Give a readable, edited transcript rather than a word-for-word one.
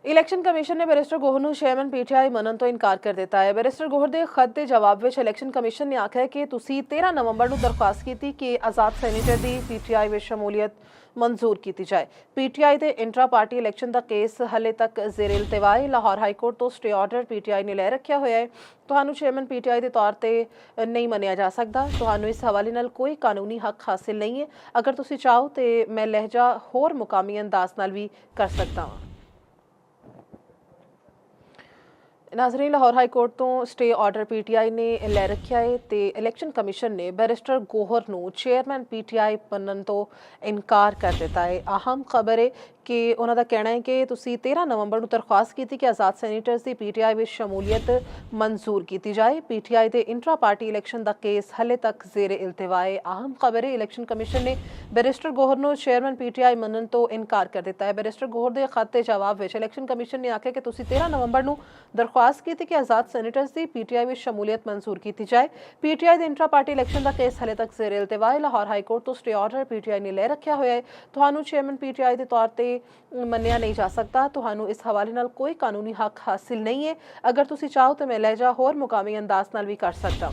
Election commission ਨੇ barrister Gohar ਨੂੰ chairman PTI ਮੰਨਣ ਤੋਂ ਇਨਕਾਰ ਕਰ ਦਿੱਤਾ ਹੈ। ਬੈਰਿਸਟਰ ਗੋਹਰ ਦੇ ਖੱਤ ਦੇ ਜਵਾਬ ਵਿੱਚ ਇਲੈਕਸ਼ਨ ਕਮਿਸ਼ਨ ਨੇ ਆਖਿਆ ਕਿ ਤੁਸੀਂ 13 ਨਵੰਬਰ ਨੂੰ ਦਰਖਾਸਤ ਕੀਤੀ ਕਿ ਆਜ਼ਾਦ ਸੈਨੇਟਰ ਦੀ ਪੀਟੀਆਈ ਵਿੱਚ ਸ਼ਮੂਲੀਅਤ ਮਨਜ਼ੂਰ ਕੀਤੀ ਜਾਏ। ਪੀਟੀਆਈ ਦੇ ਇੰਟਰਾ ਪਾਰਟੀ ਇਲੈਕਸ਼ਨ ਦਾ ਕੇਸ ਹਲੇ ਤੱਕ ਜ਼ੇਰ ਇਲਤਵਾ ਹੈ। ਲਾਹੌਰ ਹਾਈ ਕੋਰਟ ਤੋਂ ਸਟੇ ਆਰਡਰ ਪੀਟੀਆਈ ਨੇ ਲੈ ਰੱਖਿਆ ਹੋਇਆ ਹੈ। ਤੁਹਾਨੂੰ ਚੇਅਰਮੈਨ ਪੀਟੀਆਈ ਦੇ ਤੌਰ ਤੇ ਨਹੀਂ ਮੰਨਿਆ ਜਾ ਸਕਦਾ। ਤੁਹਾਨੂੰ ਇਸ ਹਵਾਲੇ ਨਾਲ ਕੋਈ ਕਾਨੂੰਨੀ ਹੱਕ ਹਾਸਿਲ ਨਹੀਂ ਹੈ। ਅਗਰ ਤੁਸੀਂ ਚਾਹੋ ਤੇ ਮੈਂ ਲਹਿਜਾ ਹੋਰ ਮੁਕਾਮੀ ਅੰਦਾਜ਼ ਨਾਲ ਵੀ ਕਰ ਸਕਦਾ ਹਾਂ। नाजरीन, लाहौर हाई कोर्ट तो स्टे ऑर्डर पीटीआई ने लै रखा है तो इलैक्शन कमिशन ने बैरिस्टर गोहर नूं चेयरमैन पीटीआई बनने तो इनकार कर दिता है। अहम खबर है कि उन्हों का कहना है कि तुसी 13 नवंबर नूं दरख्वास्त की कि आज़ाद सैनेटर्स की पीटीआई में शमूलीयत मंजूर की जाए। पीटीआई के इंट्रा पार्टी इलैक्शन का केस हले तक जेर इल्तवा है। अहम खबर है इलैक्शन कमिशन ने बैरिस्टर गोहर नूं चेयरमैन पीटीआई मनने तो इनकार कर दिता है। बैरिस्टर गोहर के खत के जवाब में इलैक्शन कमिशन ने आख्या कि तुसी 13 नवंबर नूं दरख्वास्त की कि आज़ाद सैनेटर्स की पीटीआई में शमूलीयत मंजूर की जाए। पीटीआई के इंट्रा पार्टी इलैक्शन का केस हले तक जेर इल्तवा है। लाहौर हाई कोर्ट तो स्टे ऑर्डर पीटीआई ने लै रखा हुआ है। तुहानू चेयरमैन पीटीआई के तौर पर मन्निया नहीं जा सकता। तुहानू इस हवाले नाल कोई कानूनी हक हासिल नहीं है। अगर तुसी चाहो तो मैं लहजा होर मुकामी अंदाज नाल भी कर सकता।